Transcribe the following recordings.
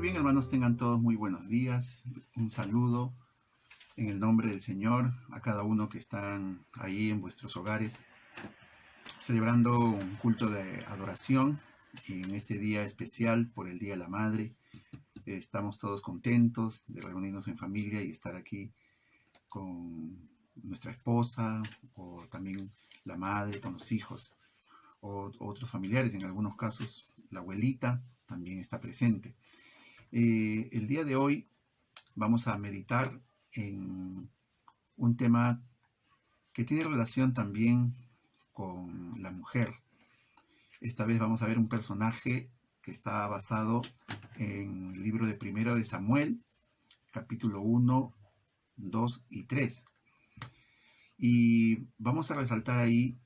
Muy bien, hermanos, tengan todos muy buenos días. Un saludo en el nombre del Señor a cada uno que están ahí en vuestros hogares, celebrando un culto de adoración. Y en este día especial por el Día de la Madre, estamos todos contentos de reunirnos en familia y estar aquí con nuestra esposa o también la madre, con los hijos o otros familiares. En algunos casos, la abuelita también está presente. El día de hoy vamos a meditar en un tema que tiene relación también con la mujer. Esta vez vamos a ver un personaje que está basado en el libro de Primero de Samuel, capítulo 1, 2 y 3. Y vamos a resaltar ahí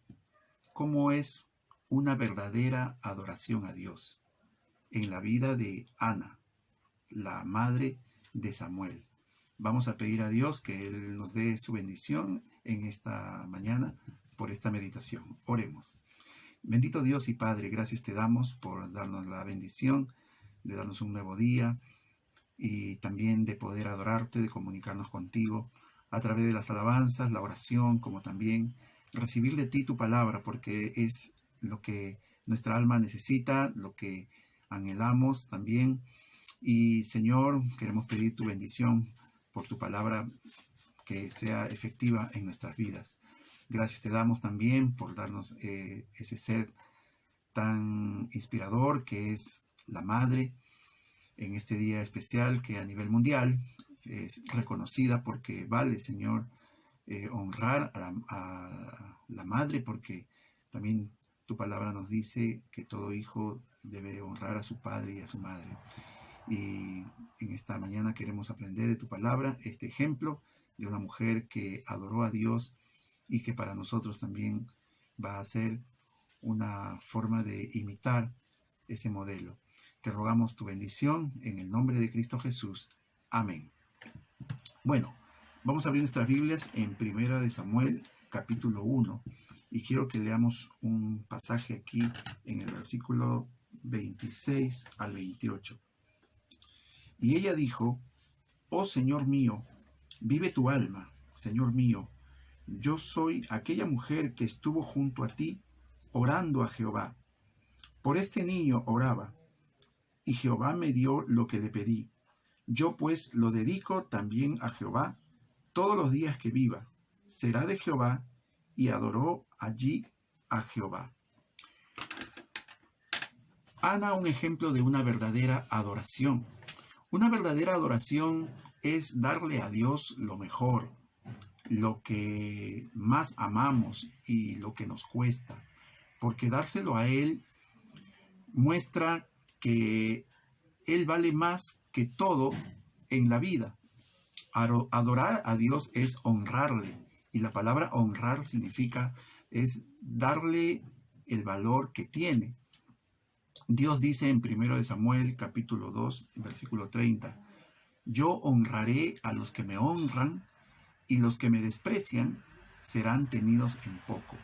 cómo es una verdadera adoración a Dios en la vida de Ana, la madre de Samuel. Vamos a pedir a Dios que Él nos dé su bendición en esta mañana por esta meditación. Oremos. Bendito Dios y Padre, gracias te damos por darnos la bendición de darnos un nuevo día y también de poder adorarte, de comunicarnos contigo a través de las alabanzas, la oración, como también recibir de ti tu palabra, porque es lo que nuestra alma necesita, lo que anhelamos también. Y Señor, queremos pedir tu bendición por tu palabra que sea efectiva en nuestras vidas. Gracias te damos también por darnos ese ser tan inspirador que es la Madre en este día especial que a nivel mundial es reconocida porque vale, Señor, honrar a la Madre, porque también tu palabra nos dice que todo hijo debe honrar a su padre y a su madre. Y en esta mañana queremos aprender de tu palabra este ejemplo de una mujer que adoró a Dios y que para nosotros también va a ser una forma de imitar ese modelo. Te rogamos tu bendición en el nombre de Cristo Jesús. Amén. Bueno, vamos a abrir nuestras Biblias en 1 de Samuel, capítulo 1, y quiero que leamos un pasaje aquí en el versículo 26 al 28. Y ella dijo: Oh Señor mío, vive tu alma, Señor mío. Yo soy aquella mujer que estuvo junto a ti orando a Jehová. Por este niño oraba, y Jehová me dio lo que le pedí. Yo pues lo dedico también a Jehová todos los días que viva. Será de Jehová, y adoró allí a Jehová. Ana, un ejemplo de una verdadera adoración. Una verdadera adoración es darle a Dios lo mejor, lo que más amamos y lo que nos cuesta, porque dárselo a Él muestra que Él vale más que todo en la vida. Adorar a Dios es honrarle, y la palabra honrar significa es darle el valor que tiene. Dios dice en 1 de Samuel capítulo 2 versículo 30: Yo honraré a los que me honran, y los que me desprecian serán tenidos en poco.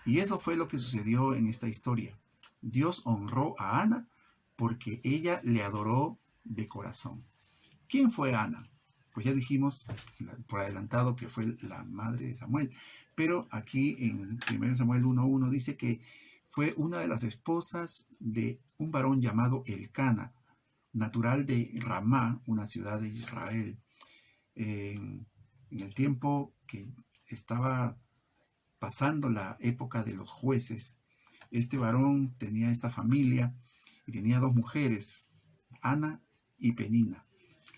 Y eso fue lo que sucedió en esta historia. Dios honró a Ana porque ella le adoró de corazón. ¿Quién fue Ana? Pues ya dijimos por adelantado que fue la madre de Samuel, pero aquí en 1 Samuel 1:1 dice que fue una de las esposas de un varón llamado Elcana, natural de Ramá, una ciudad de Israel. En el tiempo que estaba pasando la época de los jueces, este varón tenía esta familia y tenía dos mujeres, Ana y Penina.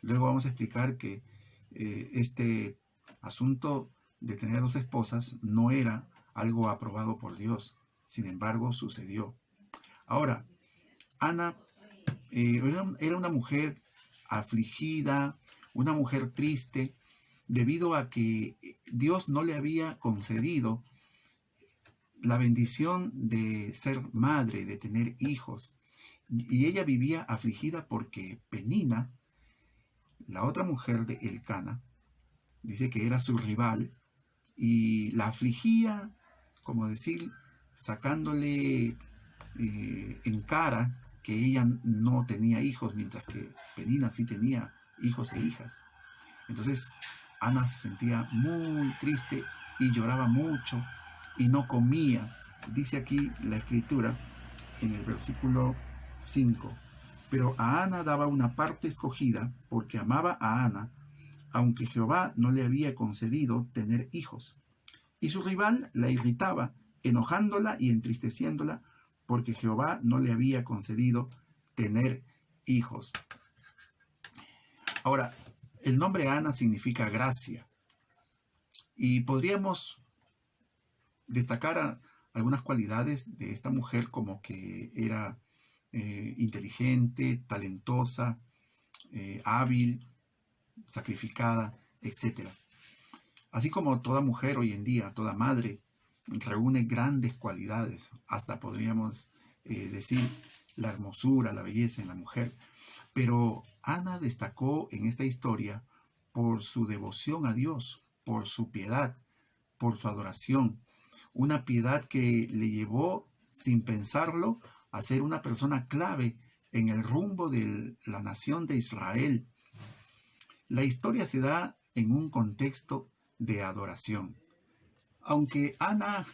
Luego vamos a explicar que este asunto de tener dos esposas no era algo aprobado por Dios. Sin embargo, sucedió. Ahora, Ana era una mujer afligida, una mujer triste, debido a que Dios no le había concedido la bendición de ser madre, de tener hijos. Y ella vivía afligida porque Penina, la otra mujer de Elcana, dice que era su rival y la afligía, como decir, sacándole en cara que ella no tenía hijos, mientras que Penina sí tenía hijos e hijas. Entonces Ana se sentía muy triste y lloraba mucho y no comía. Dice aquí la escritura en el versículo 5: pero a Ana daba una parte escogida porque amaba a Ana, aunque Jehová no le había concedido tener hijos. Y su rival la irritaba, enojándola y entristeciéndola, porque Jehová no le había concedido tener hijos. Ahora, el nombre Ana significa gracia, y podríamos destacar algunas cualidades de esta mujer, como que era inteligente, talentosa, hábil, sacrificada, etc. Así como toda mujer hoy en día, toda madre, reúne grandes cualidades, hasta podríamos decir la hermosura, la belleza en la mujer. Pero Ana destacó en esta historia por su devoción a Dios, por su piedad, por su adoración. Una piedad que le llevó, sin pensarlo, a ser una persona clave en el rumbo de la nación de Israel. La historia se da en un contexto de adoración. Aunque Ana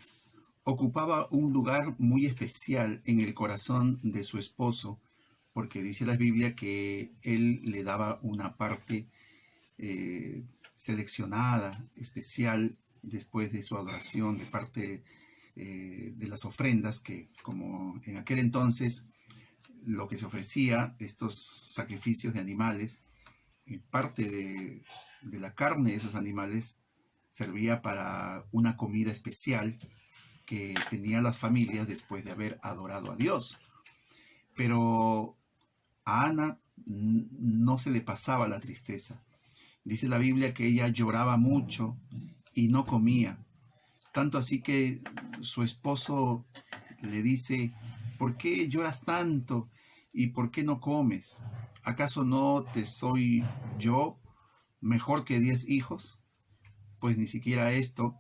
ocupaba un lugar muy especial en el corazón de su esposo, porque dice la Biblia que él le daba una parte seleccionada, especial, después de su adoración, de parte de las ofrendas, que como en aquel entonces lo que se ofrecía, estos sacrificios de animales, parte de la carne de esos animales servía para una comida especial que tenían las familias después de haber adorado a Dios. Pero a Ana no se le pasaba la tristeza. Dice la Biblia que ella lloraba mucho y no comía. Tanto así que su esposo le dice: ¿por qué lloras tanto y por qué no comes? ¿Acaso no te soy yo mejor que 10 hijos? Pues ni siquiera esto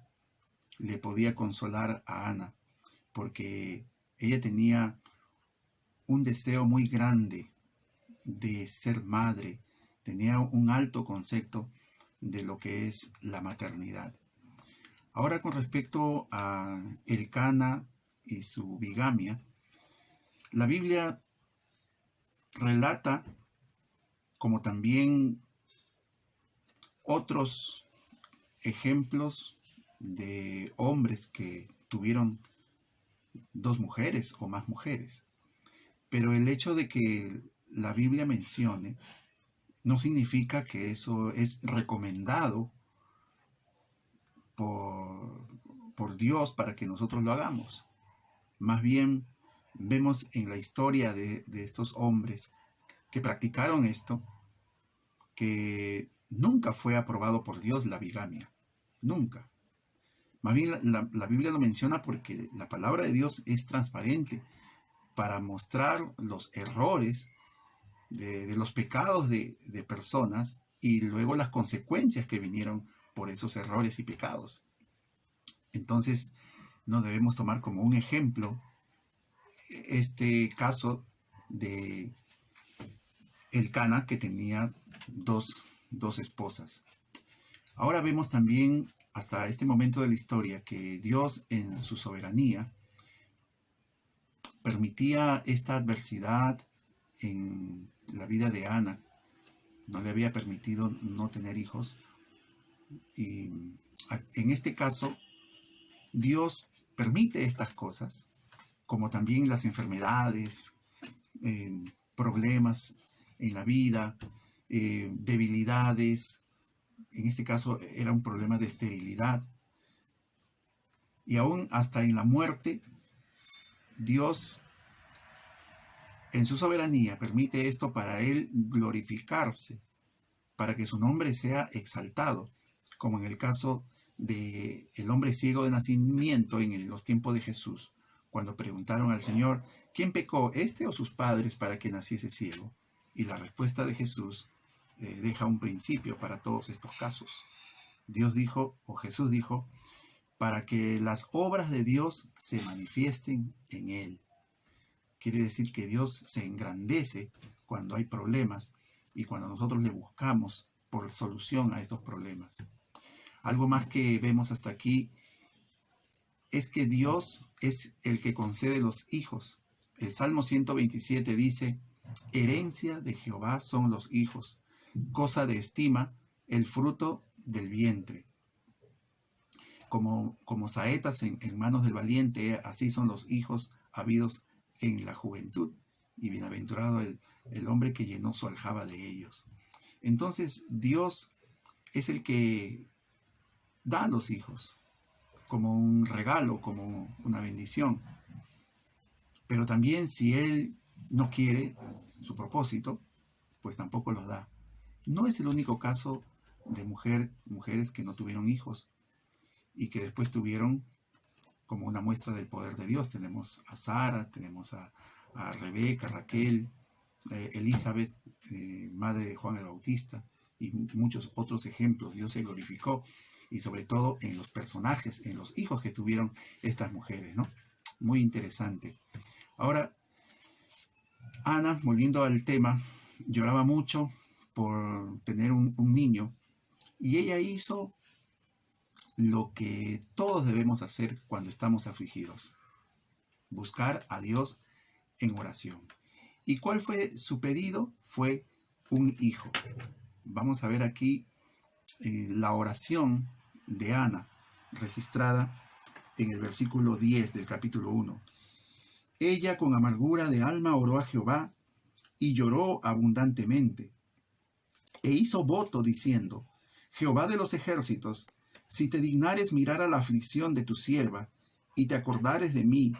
le podía consolar a Ana, porque ella tenía un deseo muy grande de ser madre, tenía un alto concepto de lo que es la maternidad. Ahora, con respecto a Elcana y su bigamia, la Biblia relata, como también otros ejemplos de hombres que tuvieron dos mujeres o más mujeres. Pero el hecho de que la Biblia mencione no significa que eso es recomendado por Dios para que nosotros lo hagamos. Más bien, vemos en la historia de estos hombres que practicaron esto, que nunca fue aprobado por Dios la bigamia. Nunca. Más bien la Biblia lo menciona porque la palabra de Dios es transparente para mostrar los errores de los pecados de personas y luego las consecuencias que vinieron por esos errores y pecados. Entonces, no debemos tomar como un ejemplo este caso de Elcana, que tenía dos esposas. Ahora vemos también, hasta este momento de la historia, que Dios en su soberanía permitía esta adversidad en la vida de Ana. No le había permitido no tener hijos. Y en este caso, Dios permite estas cosas, como también las enfermedades, problemas en la vida, debilidades. En este caso era un problema de esterilidad. Y aún hasta en la muerte, Dios en su soberanía permite esto para Él glorificarse, para que su nombre sea exaltado, como en el caso del hombre ciego de nacimiento en los tiempos de Jesús, cuando preguntaron al Señor: ¿quién pecó, este o sus padres, para que naciese ciego? Y la respuesta de Jesús deja un principio para todos estos casos. Dios dijo, o Jesús dijo, para que las obras de Dios se manifiesten en él. Quiere decir que Dios se engrandece cuando hay problemas y cuando nosotros le buscamos por solución a estos problemas. Algo más que vemos hasta aquí es que Dios es el que concede los hijos. El Salmo 127 dice: herencia de Jehová son los hijos, cosa de estima el fruto del vientre. Como saetas en manos del valiente, así son los hijos habidos en la juventud. Y bienaventurado el hombre que llenó su aljaba de ellos. Entonces Dios es el que da a los hijos como un regalo, como una bendición. Pero también si Él no quiere su propósito, pues tampoco los da. No es el único caso de mujeres que no tuvieron hijos y que después tuvieron como una muestra del poder de Dios. Tenemos a Sara, tenemos a Rebeca, Raquel, Elizabeth, madre de Juan el Bautista, y muchos otros ejemplos. Dios se glorificó, y sobre todo en los personajes, en los hijos que tuvieron estas mujeres, ¿no? Muy interesante. Ahora, Ana, volviendo al tema, lloraba mucho por tener un niño, y ella hizo lo que todos debemos hacer cuando estamos afligidos: buscar a Dios en oración. ¿Y cuál fue su pedido? Fue un hijo. Vamos a ver aquí la oración de Ana, registrada en el versículo 10 del capítulo 1. Ella con amargura de alma oró a Jehová y lloró abundantemente, e hizo voto diciendo: Jehová de los ejércitos, si te dignares mirar a la aflicción de tu sierva, y te acordares de mí,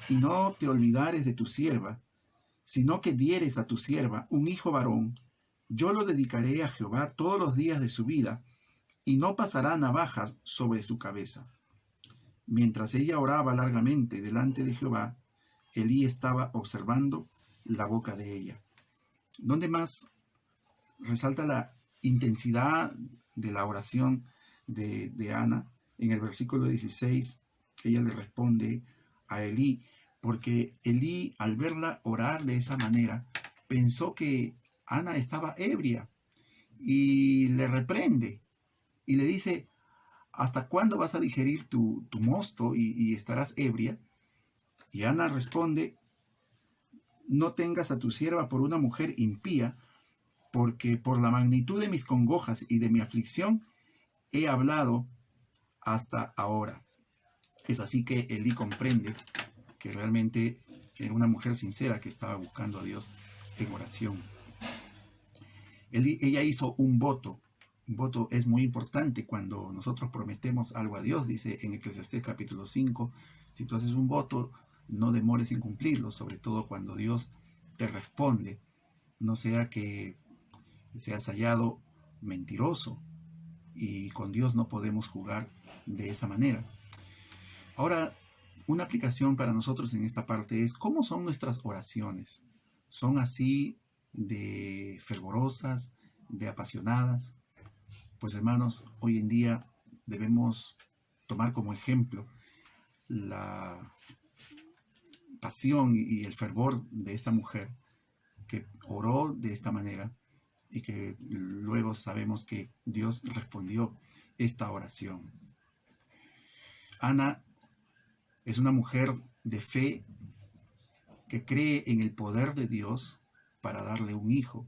y no te olvidares de tu sierva, sino que dieres a tu sierva un hijo varón, yo lo dedicaré a Jehová todos los días de su vida, y no pasará navajas sobre su cabeza. Mientras ella oraba largamente delante de Jehová, Elí estaba observando la boca de ella. ¿Dónde más resalta la intensidad de la oración de Ana? En el versículo 16, ella le responde a Elí, porque Elí, al verla orar de esa manera, pensó que Ana estaba ebria, y le reprende y le dice: ¿hasta cuándo vas a digerir tu mosto y estarás ebria? Y Ana responde: no tengas a tu sierva por una mujer impía, porque por la magnitud de mis congojas y de mi aflicción he hablado hasta ahora. Es así que Elí comprende que realmente era una mujer sincera que estaba buscando a Dios en oración. Ella hizo un voto. Un voto es muy importante cuando nosotros prometemos algo a Dios. Dice en Eclesiastés capítulo 5, si tú haces un voto, no demores en cumplirlo, sobre todo cuando Dios te responde. No sea que seas hallado mentiroso, y con Dios no podemos jugar de esa manera. Ahora, una aplicación para nosotros en esta parte es: ¿cómo son nuestras oraciones? ¿Son así de fervorosas, de apasionadas? Pues hermanos, hoy en día debemos tomar como ejemplo la pasión y el fervor de esta mujer que oró de esta manera, y que luego sabemos que Dios respondió esta oración. Ana es una mujer de fe que cree en el poder de Dios para darle un hijo.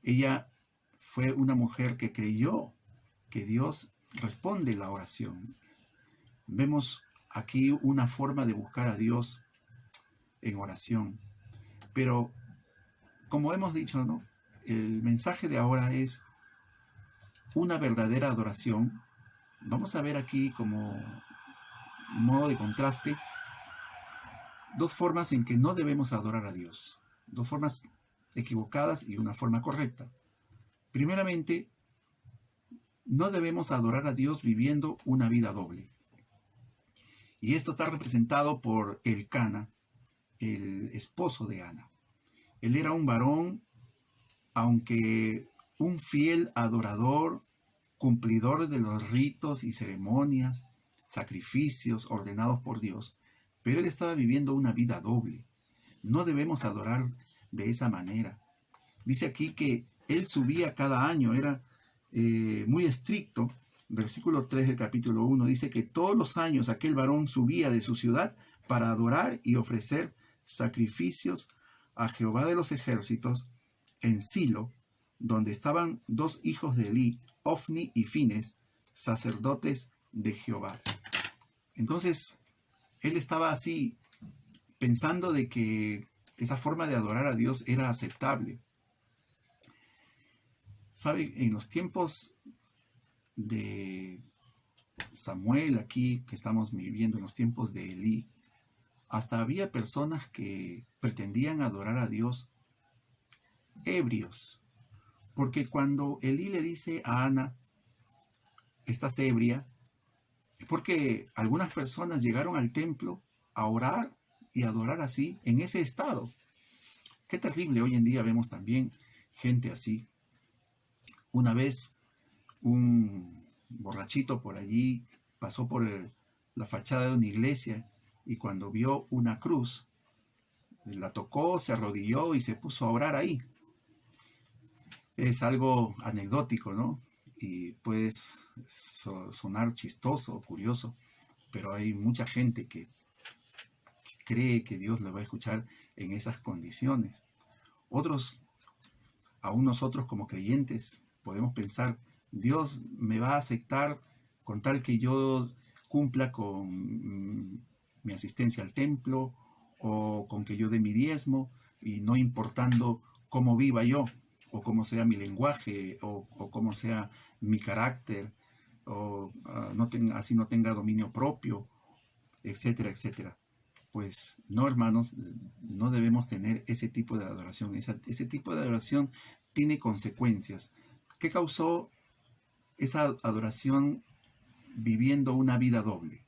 Ella fue una mujer que creyó que Dios responde la oración. Vemos aquí una forma de buscar a Dios en oración. Pero, como hemos dicho, ¿no?, el mensaje de ahora es una verdadera adoración. Vamos a ver aquí, como modo de contraste, dos formas en que no debemos adorar a Dios. Dos formas equivocadas y una forma correcta. Primeramente, no debemos adorar a Dios viviendo una vida doble. Y esto está representado por Elcana, el esposo de Ana. Él era un varón, aunque un fiel adorador, cumplidor de los ritos y ceremonias, sacrificios ordenados por Dios, pero él estaba viviendo una vida doble. No debemos adorar de esa manera. Dice aquí que él subía cada año, era muy estricto. Versículo 3 del capítulo 1 dice que todos los años aquel varón subía de su ciudad para adorar y ofrecer sacrificios a Jehová de los ejércitos en Silo, donde estaban dos hijos de Elí, Ofni y Fines, sacerdotes de Jehová. Entonces, él estaba así pensando de que esa forma de adorar a Dios era aceptable. ¿Sabe? En los tiempos de Samuel, aquí que estamos viviendo, en los tiempos de Elí, hasta había personas que pretendían adorar a Dios ebrios. Porque cuando Elí le dice a Ana, estás ebria, es porque algunas personas llegaron al templo a orar y adorar así, en ese estado. Qué terrible, hoy en día vemos también gente así. Una vez un borrachito por allí pasó por la fachada de una iglesia y cuando vio una cruz, la tocó, se arrodilló y se puso a orar ahí. Es algo anecdótico, ¿no? Y puede sonar chistoso o curioso, pero hay mucha gente que cree que Dios le va a escuchar en esas condiciones. Otros, aún nosotros como creyentes, podemos pensar, Dios me va a aceptar con tal que yo cumpla con mi asistencia al templo o con que yo dé mi diezmo y no importando cómo viva yo o cómo sea mi lenguaje o cómo sea mi carácter o así no tenga dominio propio, etcétera, etcétera. Pues no, hermanos, no debemos tener ese tipo de adoración. Ese tipo de adoración tiene consecuencias. ¿Qué causó esa adoración viviendo una vida doble?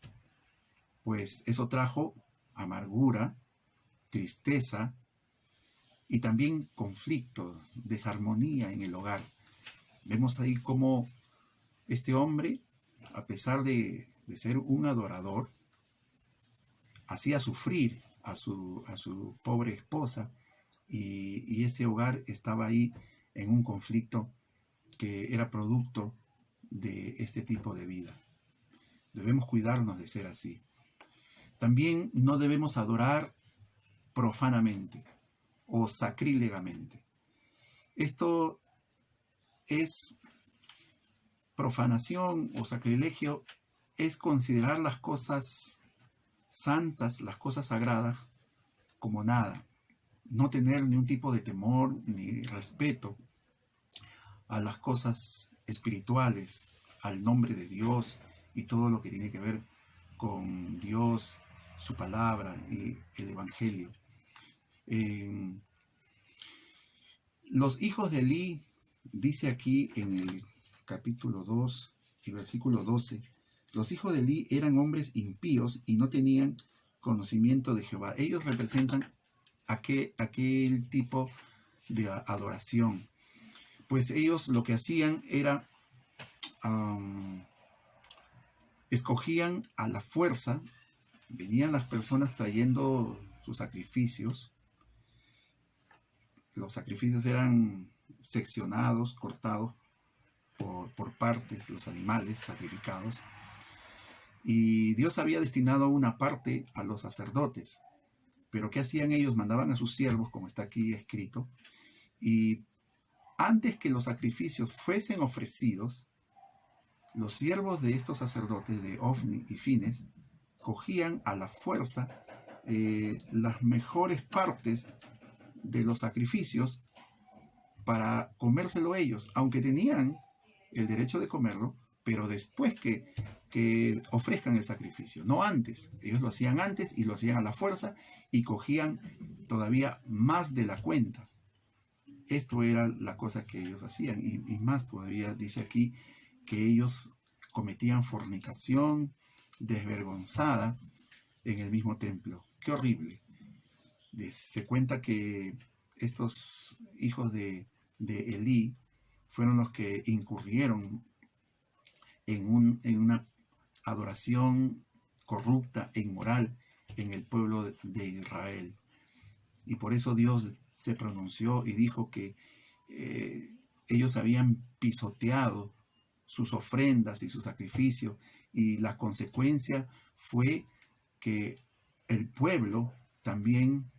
Pues eso trajo amargura, tristeza y también conflicto, desarmonía en el hogar. Vemos ahí cómo este hombre, a pesar de ser un adorador, hacía sufrir a su pobre esposa y ese hogar estaba ahí en un conflicto que era producto de este tipo de vida. Debemos cuidarnos de ser así. También no debemos adorar profanamente o sacrílegamente. Esto es profanación o sacrilegio, es considerar las cosas santas, las cosas sagradas, como nada. No tener ni un tipo de temor ni respeto a las cosas espirituales, al nombre de Dios y todo lo que tiene que ver con Dios, su palabra y el Evangelio. Los hijos de Elí, dice aquí en el capítulo 2 y versículo 12, los hijos de Elí eran hombres impíos y no tenían conocimiento de Jehová. Ellos representan aquel tipo de adoración. Pues ellos lo que hacían era escogían a la fuerza, venían las personas trayendo sus sacrificios. Los sacrificios eran seccionados, cortados por partes, los animales sacrificados. Y Dios había destinado una parte a los sacerdotes. Pero ¿qué hacían ellos? Mandaban a sus siervos, como está aquí escrito, y antes que los sacrificios fuesen ofrecidos, los siervos de estos sacerdotes, de Ofni y Fines, cogían a la fuerza las mejores partes de los sacrificios para comérselo ellos, aunque tenían el derecho de comerlo, pero después que ofrezcan el sacrificio, no antes. Ellos lo hacían antes y lo hacían a la fuerza y cogían todavía más de la cuenta. Esto era la cosa que ellos hacían y más todavía dice aquí que ellos cometían fornicación desvergonzada en el mismo templo. ¡Qué horrible! Se cuenta que estos hijos de Elí fueron los que incurrieron en una adoración corrupta e inmoral en el pueblo de Israel. Y por eso Dios se pronunció y dijo que ellos habían pisoteado sus ofrendas y su sacrificio, y la consecuencia fue que el pueblo también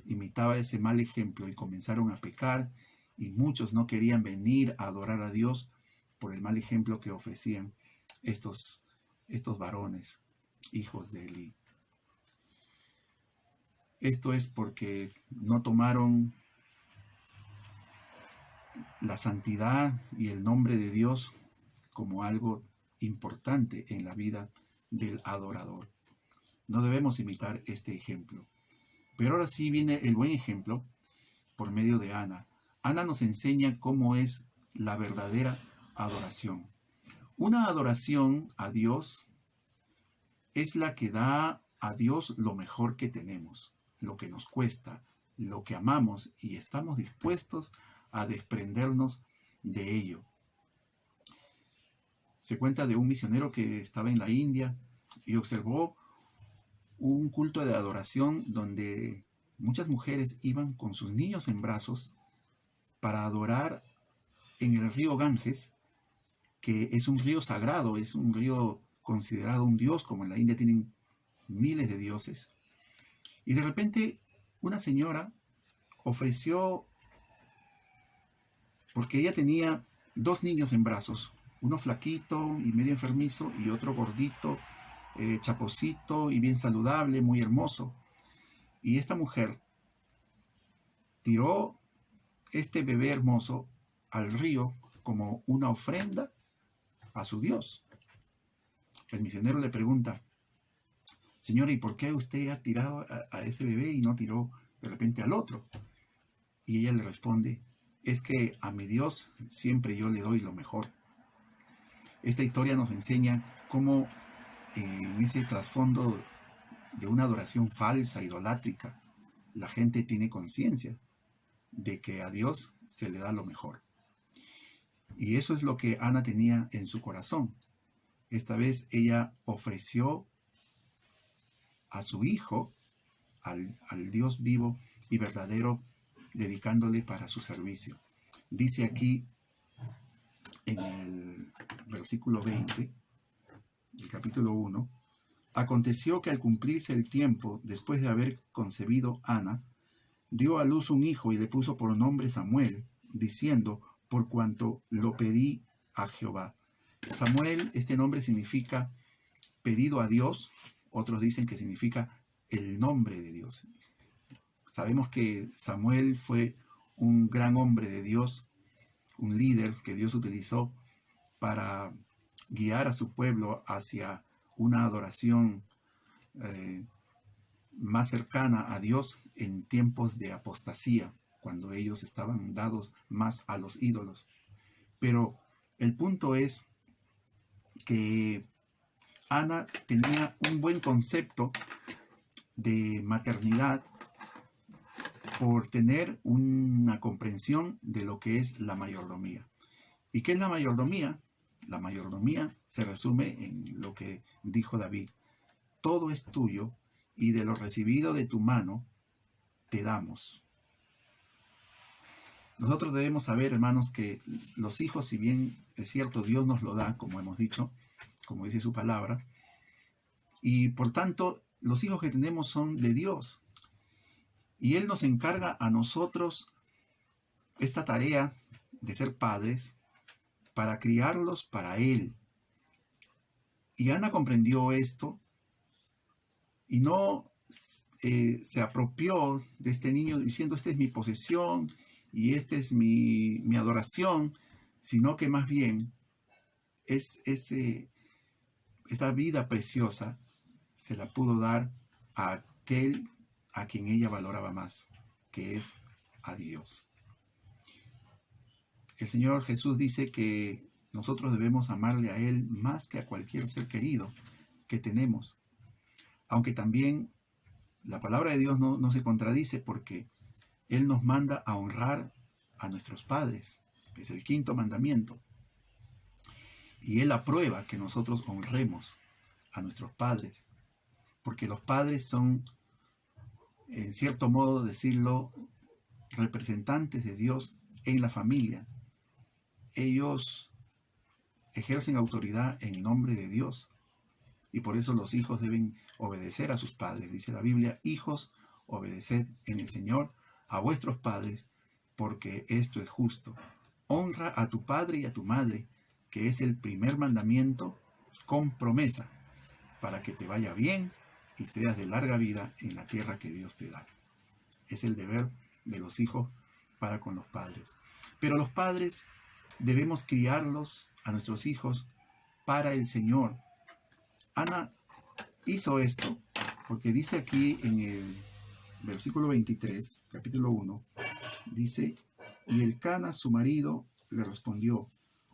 imitaba ese mal ejemplo y comenzaron a pecar, y muchos no querían venir a adorar a Dios por el mal ejemplo que ofrecían estos varones, hijos de Elí. Esto es porque no tomaron la santidad y el nombre de Dios como algo importante en la vida del adorador. No debemos imitar este ejemplo. Pero ahora sí viene el buen ejemplo por medio de Ana. Ana nos enseña cómo es la verdadera adoración. Una adoración a Dios es la que da a Dios lo mejor que tenemos, lo que nos cuesta, lo que amamos, y estamos dispuestos a desprendernos de ello. Se cuenta de un misionero que estaba en la India y observó un culto de adoración donde muchas mujeres iban con sus niños en brazos para adorar en el río Ganges, que es un río sagrado, es un río considerado un dios, como en la India tienen miles de dioses. Y de repente una señora ofreció, porque ella tenía dos niños en brazos, uno flaquito y medio enfermizo y otro gordito, chaposito y bien saludable, muy hermoso. Y esta mujer tiró este bebé hermoso al río como una ofrenda a su Dios. El misionero le pregunta: señora, ¿y por qué usted ha tirado a ese bebé y no tiró de repente al otro? Y ella le responde: es que a mi Dios siempre yo le doy lo mejor. Esta historia nos enseña cómo en ese trasfondo de una adoración falsa, idolátrica, la gente tiene conciencia de que a Dios se le da lo mejor. Y eso es lo que Ana tenía en su corazón. Esta vez ella ofreció a su hijo, al Dios vivo y verdadero, dedicándole para su servicio. Dice aquí en el versículo 20 del capítulo 1: aconteció que al cumplirse el tiempo, después de haber concebido Ana, dio a luz un hijo y le puso por nombre Samuel, diciendo: por cuanto lo pedí a Jehová. Samuel, este nombre significa pedido a Dios. Otros dicen que significa el nombre de Dios. Sabemos que Samuel fue un gran hombre de Dios, un líder que Dios utilizó para guiar a su pueblo hacia una adoración más cercana a Dios en tiempos de apostasía, cuando ellos estaban dados más a los ídolos. Pero el punto es que Ana tenía un buen concepto de maternidad por tener una comprensión de lo que es la mayordomía. ¿Y qué es la mayordomía? La mayordomía se resume en lo que dijo David: todo es tuyo, y de lo recibido de tu mano te damos. Nosotros debemos saber, hermanos, que los hijos, si bien es cierto, Dios nos lo da, como hemos dicho, como dice su palabra, y por tanto los hijos que tenemos son de Dios, y Él nos encarga a nosotros esta tarea de ser padres para criarlos para Él. Y Ana comprendió esto y no se apropió de este niño diciendo: esta es mi posesión y esta es mi adoración, sino que más bien esta vida preciosa se la pudo dar a aquel a quien ella valoraba más, que es a Dios. El Señor Jesús dice que nosotros debemos amarle a Él más que a cualquier ser querido que tenemos. Aunque también la palabra de Dios no se contradice, porque Él nos manda a honrar a nuestros padres, que es el quinto mandamiento. Y Él aprueba que nosotros honremos a nuestros padres, porque los padres son en cierto modo decirlo, representantes de Dios en la familia. Ellos ejercen autoridad en nombre de Dios y por eso los hijos deben obedecer a sus padres. Dice la Biblia: hijos, obedeced en el Señor a vuestros padres, porque esto es justo. Honra a tu padre y a tu madre, que es el primer mandamiento con promesa, para que te vaya bien y seas de larga vida en la tierra que Dios te da. Es el deber de los hijos para con los padres. Pero los padres debemos criarlos a nuestros hijos para el Señor. Ana hizo esto porque dice aquí en el versículo 23, capítulo 1, dice: y Elcana, su marido, le respondió: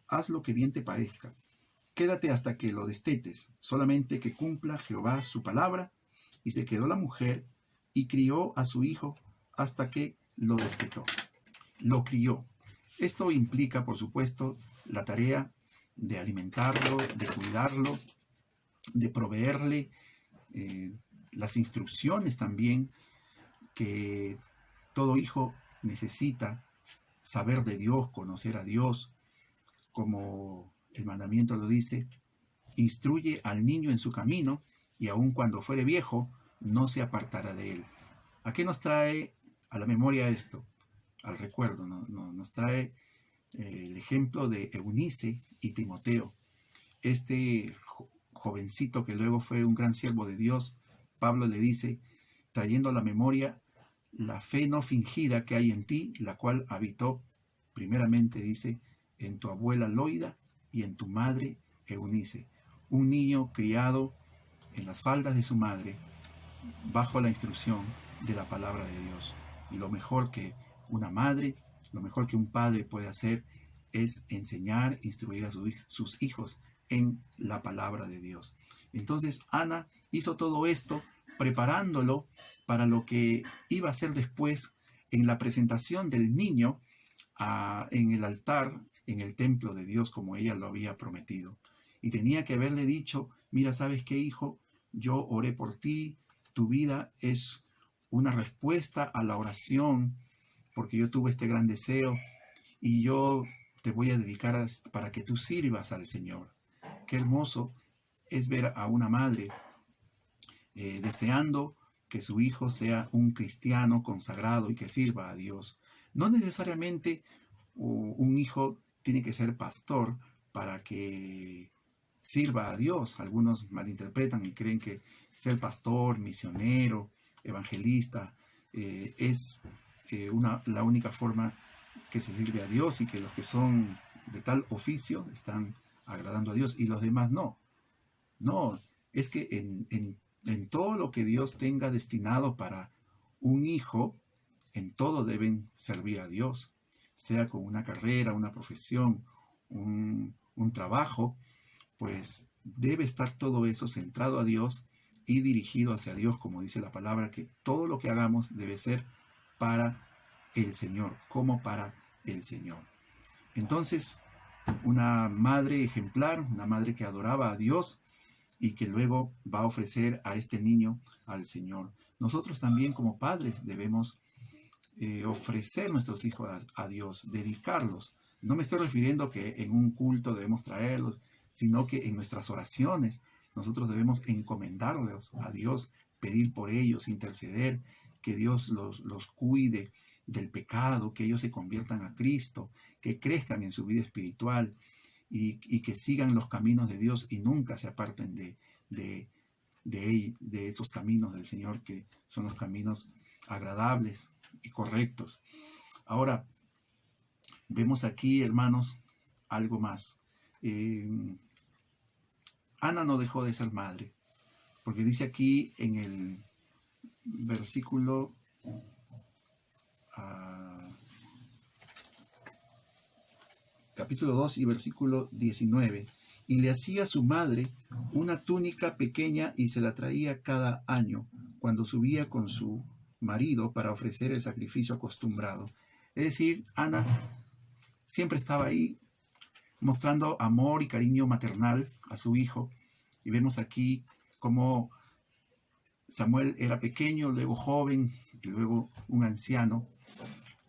haz lo que bien te parezca, quédate hasta que lo destetes, solamente que cumpla Jehová su palabra. Y se quedó la mujer y crió a su hijo hasta que lo destetó. Lo crió. Esto implica, por supuesto, la tarea de alimentarlo, de cuidarlo, de proveerle las instrucciones también que todo hijo necesita: saber de Dios, conocer a Dios, como el mandamiento lo dice: instruye al niño en su camino, y aun cuando fuere viejo, no se apartará de él. ¿A qué nos trae a la memoria esto? Al recuerdo, ¿no? Nos trae el ejemplo de Eunice y Timoteo. Este jovencito que luego fue un gran siervo de Dios, Pablo le dice, trayendo a la memoria la fe no fingida que hay en ti, la cual habitó primeramente, dice, en tu abuela Loida y en tu madre Eunice. Un niño criado en las faldas de su madre, bajo la instrucción de la palabra de Dios. Y lo mejor que una madre, lo mejor que un padre puede hacer es enseñar, instruir a sus hijos en la palabra de Dios. Entonces Ana hizo todo esto preparándolo para lo que iba a ser después en la presentación del niño en el altar, en el templo de Dios, como ella lo había prometido. Y tenía que haberle dicho: mira, ¿sabes qué, hijo? Yo oré por ti, tu vida es una respuesta a la oración, porque yo tuve este gran deseo y yo te voy a dedicar para que tú sirvas al Señor. Qué hermoso es ver a una madre deseando que su hijo sea un cristiano consagrado y que sirva a Dios. No necesariamente un hijo tiene que ser pastor para que sirva a Dios. Algunos malinterpretan y creen que ser pastor, misionero, evangelista, es la única forma que se sirve a Dios, y que los que son de tal oficio están agradando a Dios y los demás no. No, es que en todo lo que Dios tenga destinado para un hijo, en todo deben servir a Dios, sea con una carrera, una profesión, un trabajo, pues debe estar todo eso centrado a Dios y dirigido hacia Dios, como dice la palabra, que todo lo que hagamos debe ser para el Señor, como para el Señor. Entonces, una madre ejemplar, una madre que adoraba a Dios y que luego va a ofrecer a este niño al Señor. Nosotros también como padres debemos ofrecer nuestros hijos a Dios, dedicarlos. No me estoy refiriendo que en un culto debemos traerlos, sino que en nuestras oraciones nosotros debemos encomendarlos a Dios, pedir por ellos, interceder, que Dios los cuide del pecado, que ellos se conviertan a Cristo, que crezcan en su vida espiritual y que sigan los caminos de Dios y nunca se aparten de esos caminos del Señor, que son los caminos agradables y correctos. Ahora, vemos aquí, hermanos, algo más. Ana no dejó de ser madre, porque dice aquí en el versículo capítulo 2 y versículo 19, y le hacía a su madre una túnica pequeña y se la traía cada año cuando subía con su marido para ofrecer el sacrificio acostumbrado. Es decir, Ana siempre estaba ahí mostrando amor y cariño maternal a su hijo, y vemos aquí cómo Samuel era pequeño, luego joven y luego un anciano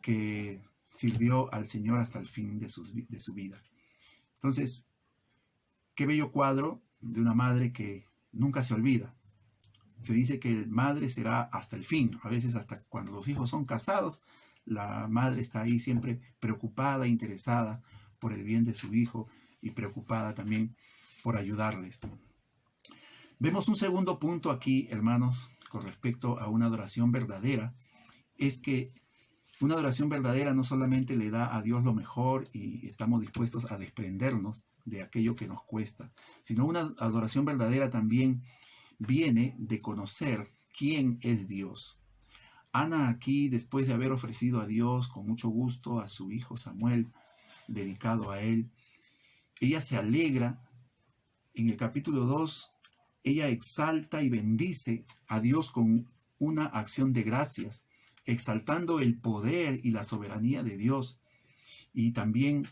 que sirvió al Señor hasta el fin de su vida. Entonces, qué bello cuadro de una madre que nunca se olvida. Se dice que madre será hasta el fin, a veces hasta cuando los hijos son casados, la madre está ahí siempre preocupada, interesada por el bien de su hijo y preocupada también por ayudarles. Vemos un segundo punto aquí, hermanos, con respecto a una adoración verdadera, es que una adoración verdadera no solamente le da a Dios lo mejor y estamos dispuestos a desprendernos de aquello que nos cuesta, sino una adoración verdadera también viene de conocer quién es Dios. Ana aquí, después de haber ofrecido a Dios con mucho gusto a su hijo Samuel, dedicado a él, ella se alegra. En el capítulo 2, ella exalta y bendice a Dios con una acción de gracias, exaltando el poder y la soberanía de Dios. Y también,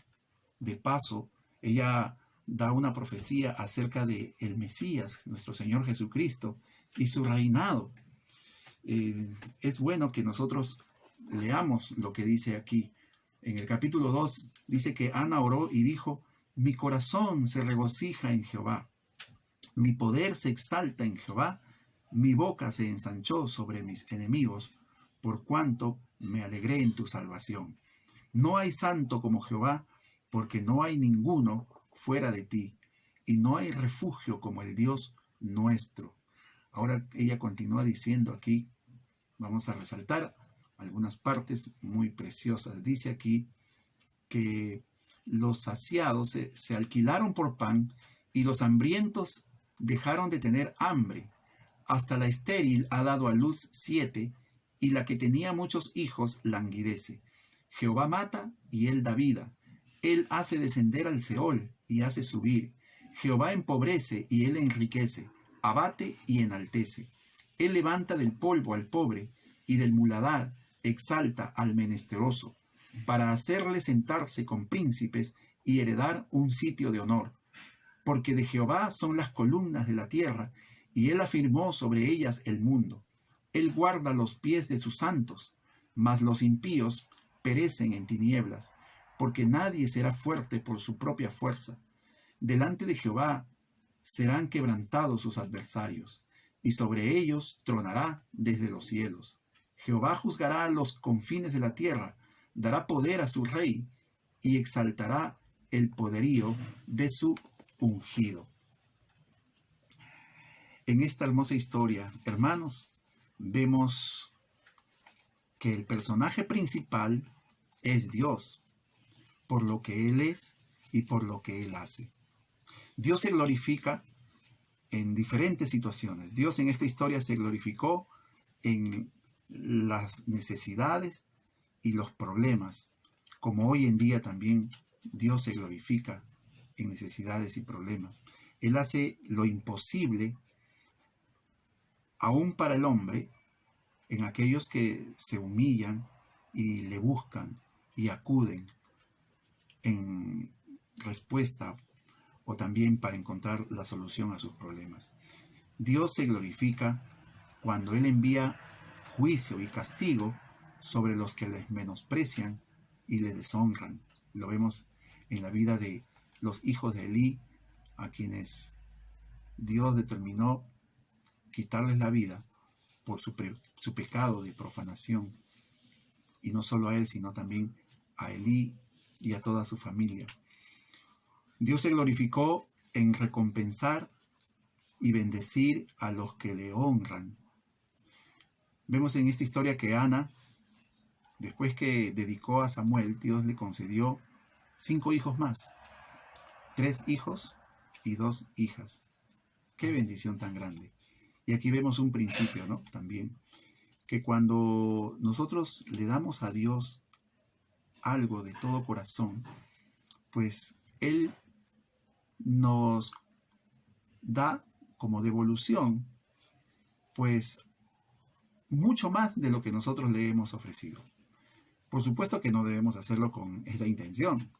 de paso, ella da una profecía acerca de el Mesías, nuestro Señor Jesucristo, y su reinado. Es bueno que nosotros leamos lo que dice aquí. En el capítulo 2 dice que Ana oró y dijo: mi corazón se regocija en Jehová, mi poder se exalta en Jehová, mi boca se ensanchó sobre mis enemigos, por cuanto me alegré en tu salvación. No hay santo como Jehová, porque no hay ninguno fuera de ti, y no hay refugio como el Dios nuestro. Ahora ella continúa diciendo aquí, vamos a resaltar algunas partes muy preciosas. Dice aquí que los saciados se alquilaron por pan y los hambrientos dejaron de tener hambre. Hasta la estéril ha dado a luz 7 y la que tenía muchos hijos languidece. Jehová mata y él da vida. Él hace descender al Seol y hace subir. Jehová empobrece y él enriquece. Abate y enaltece. Él levanta del polvo al pobre y del muladar exalta al menesteroso, para hacerle sentarse con príncipes y heredar un sitio de honor. Porque de Jehová son las columnas de la tierra, y él afirmó sobre ellas el mundo. Él guarda los pies de sus santos, mas los impíos perecen en tinieblas, porque nadie será fuerte por su propia fuerza. Delante de Jehová serán quebrantados sus adversarios, y sobre ellos tronará desde los cielos. Jehová juzgará a los confines de la tierra, dará poder a su rey y exaltará el poderío de su ungido. En esta hermosa historia, hermanos, vemos que el personaje principal es Dios, por lo que Él es y por lo que Él hace. Dios se glorifica en diferentes situaciones. Dios en esta historia se glorificó en las necesidades y los problemas, como hoy en día también Dios se glorifica en necesidades y problemas. Él hace lo imposible, aún para el hombre, en aquellos que se humillan y le buscan y acuden en respuesta o también para encontrar la solución a sus problemas. Dios se glorifica cuando Él envía juicio y castigo sobre los que les menosprecian y les deshonran. Lo vemos en la vida de los hijos de Elí, a quienes Dios determinó quitarles la vida por su pecado de profanación. Y no solo a él, sino también a Elí y a toda su familia. Dios se glorificó en recompensar y bendecir a los que le honran. Vemos en esta historia que Ana, después que dedicó a Samuel, Dios le concedió 5 hijos más, 3 hijos y 2 hijas. ¡Qué bendición tan grande! Y aquí vemos un principio, ¿no? También, que cuando nosotros le damos a Dios algo de todo corazón, pues Él nos da como devolución, pues mucho más de lo que nosotros le hemos ofrecido. Por supuesto que no debemos hacerlo con esa intención.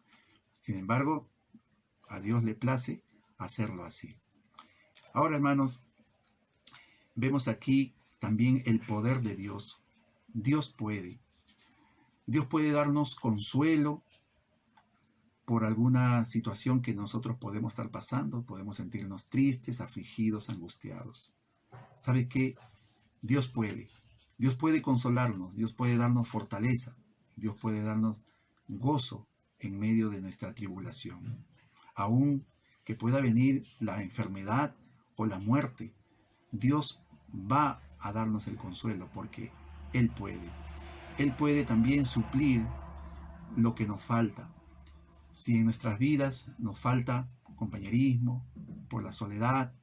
Sin embargo, a Dios le place hacerlo así. Ahora, hermanos, vemos aquí también el poder de Dios. Dios puede. Dios puede darnos consuelo por alguna situación que nosotros podemos estar pasando, podemos sentirnos tristes, afligidos, angustiados. ¿Sabe qué? Dios puede. Dios puede consolarnos, Dios puede darnos fortaleza, Dios puede darnos gozo en medio de nuestra tribulación. Aún que pueda venir la enfermedad o la muerte, Dios va a darnos el consuelo porque Él puede. Él puede también suplir lo que nos falta. Si en nuestras vidas nos falta compañerismo, por la soledad,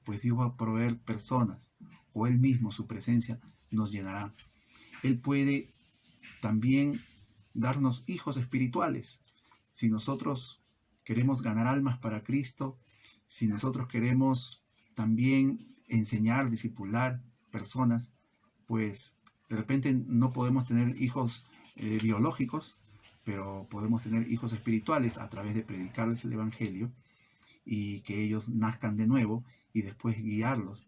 pues Dios va a proveer personas o Él mismo, su presencia, nos llenará. Él puede también darnos hijos espirituales. Si nosotros queremos ganar almas para Cristo, si nosotros queremos también enseñar, discipular personas, pues de repente no podemos tener hijos biológicos, pero podemos tener hijos espirituales a través de predicarles el Evangelio y que ellos nazcan de nuevo y después guiarlos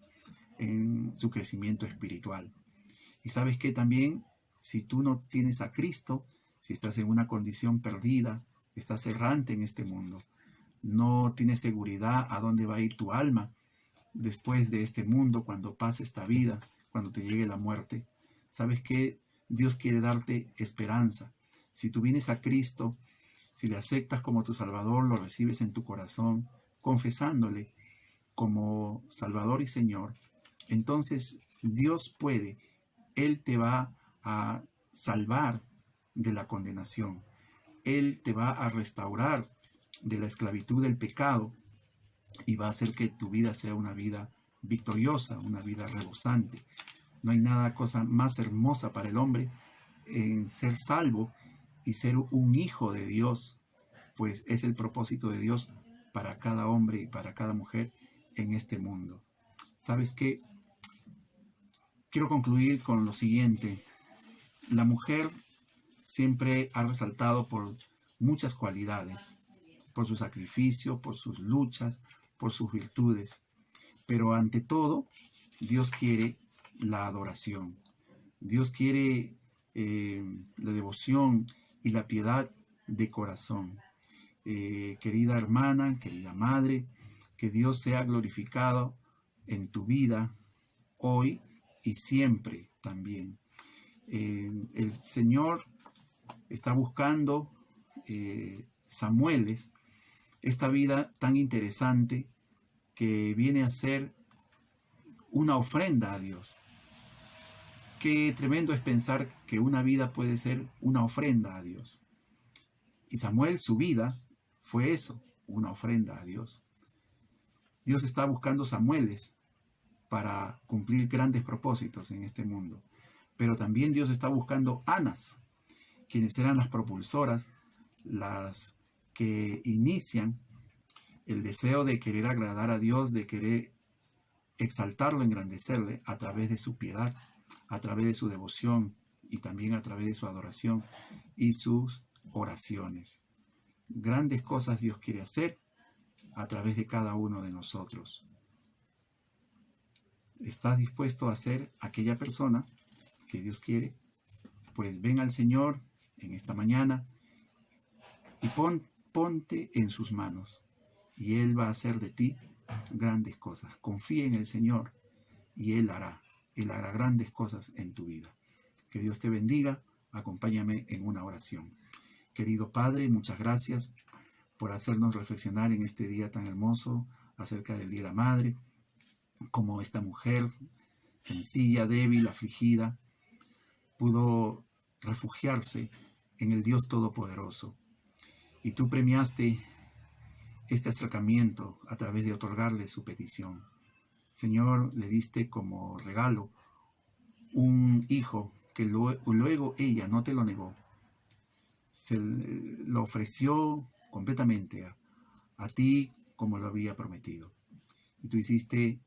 en su crecimiento espiritual. Y sabes que también, si tú no tienes a Cristo, si estás en una condición perdida, estás errante en este mundo, no tienes seguridad a dónde va a ir tu alma después de este mundo, cuando pase esta vida, cuando te llegue la muerte, sabes que Dios quiere darte esperanza. Si tú vienes a Cristo, si le aceptas como tu Salvador, lo recibes en tu corazón, confesándole como Salvador y Señor, entonces Dios puede, Él te va a salvar de la condenación. Él te va a restaurar de la esclavitud del pecado y va a hacer que tu vida sea una vida victoriosa, una vida rebosante. No hay nada cosa más hermosa para el hombre en ser salvo y ser un hijo de Dios, pues es el propósito de Dios para cada hombre y para cada mujer en este mundo. ¿Sabes qué? Quiero concluir con lo siguiente. La mujer siempre ha resaltado por muchas cualidades, por su sacrificio, por sus luchas, por sus virtudes. Pero ante todo, Dios quiere la adoración. Dios quiere la devoción y la piedad de corazón. Querida hermana, querida madre, que Dios sea glorificado en tu vida hoy y siempre también. El Señor está buscando Samueles, esta vida tan interesante que viene a ser una ofrenda a Dios. Qué tremendo es pensar que una vida puede ser una ofrenda a Dios. Y Samuel, su vida fue eso, una ofrenda a Dios. Dios está buscando Samueles para cumplir grandes propósitos en este mundo. Pero también Dios está buscando Anas, quienes serán las propulsoras, las que inician el deseo de querer agradar a Dios, de querer exaltarlo, engrandecerle a través de su piedad, a través de su devoción y también a través de su adoración y sus oraciones. Grandes cosas Dios quiere hacer a través de cada uno de nosotros. ¿Estás dispuesto a ser aquella persona que Dios quiere? Pues ven al Señor en esta mañana y ponte en sus manos y Él va a hacer de ti grandes cosas. Confía en el Señor y Él hará grandes cosas en tu vida. Que Dios te bendiga. Acompáñame en una oración. Querido Padre, muchas gracias por hacernos reflexionar en este día tan hermoso acerca del Día de la Madre, como esta mujer sencilla, débil, afligida, pudo refugiarse en el Dios Todopoderoso. Y tú premiaste este acercamiento a través de otorgarle su petición. Señor, le diste como regalo un hijo que luego ella no te lo negó. Se lo ofreció completamente a ti como lo había prometido. Y tú hiciste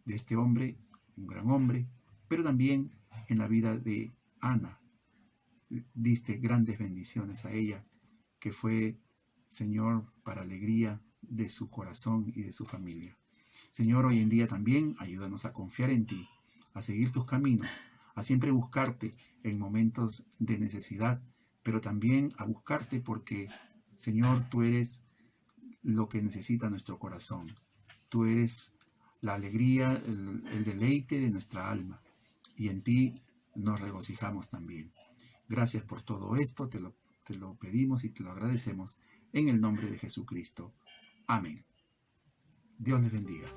de este hombre un gran hombre, pero también en la vida de Ana diste grandes bendiciones a ella, que fue, Señor, para alegría de su corazón y de su familia. Señor, hoy en día también ayúdanos a confiar en ti, a seguir tus caminos, a siempre buscarte en momentos de necesidad, pero también a buscarte porque, Señor, tú eres lo que necesita nuestro corazón. Tú eres la alegría, el deleite de nuestra alma, y en ti nos regocijamos también. Gracias por todo esto, te lo pedimos y te lo agradecemos en el nombre de Jesucristo. Amén. Dios les bendiga.